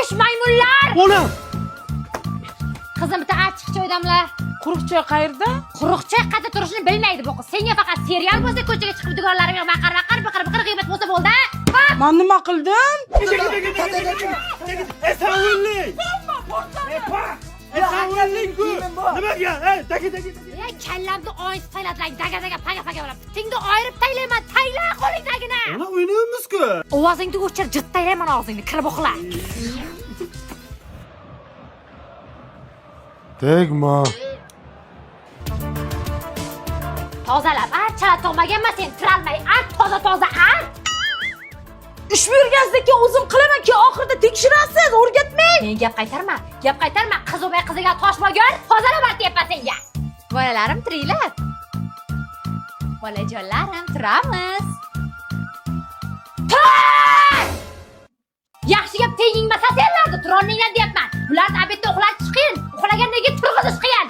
Xo'sh, maymunlar! Onam! Qizim bitta achchiq choydamlar. Quruq choy qayerda? Quruq choy qayerda turishini bilmaydi bu qiz. Senga faqat serial bo'lsa, ko'chaga chiqib dugonlarim bilan baqir biqir g'iybat bo'lsa bo'ldi. Men nima qildim? Esavollik! Esavollik-ku! Nimaga? Taka. Ey, kallamni oyis tayladlar, daga paga bo'lib. Tingni oyirib taylayman, tayla qo'lingdagini. Ona o'ynayapmiz-ku. Ovozingni o'chir, jittaylayman og'zingni, kirib uxla. Tegma. Tozalab, chala tog'maganman sen, tiralmay, toza, Ish buyurgazdeki o'zim qilaman-ki, oxirida tekshirasiz, o'rgatmang. Men gap qaytarma. Qiz o'may qiziga toshmagan, tozalab aytyapman senga. Bolalarim tiringlar. Bolajonlarim, turamiz. Tur! Yaxshi gap tegingmasa senlarni turolmayman deyapman. Bularni obedda uxlatish qiyin. Uxlagandan keyin turg'izish qiyin.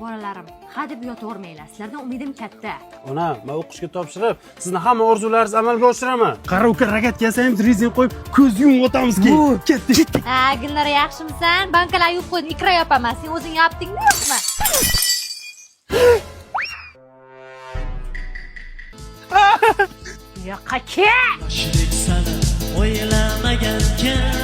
Bolalarim, hadeb yotavermanglar. Sizlardan umidim katta. Ona, men o'qishga topshirib, sizni hamma orzularingizni amalga oshiraman. Qara uka ragatga ham rezin qo'yib, ko'z yumib o'tamizki. Ketdik. Ha, Gulnora yaxshimisan? Bankalar yuvib qo'ydim, ikra yopaman. Sen o'zing yopdingmi, yo'qmi? Yo'qqa ket! Yoshlik sana o'ylamagankan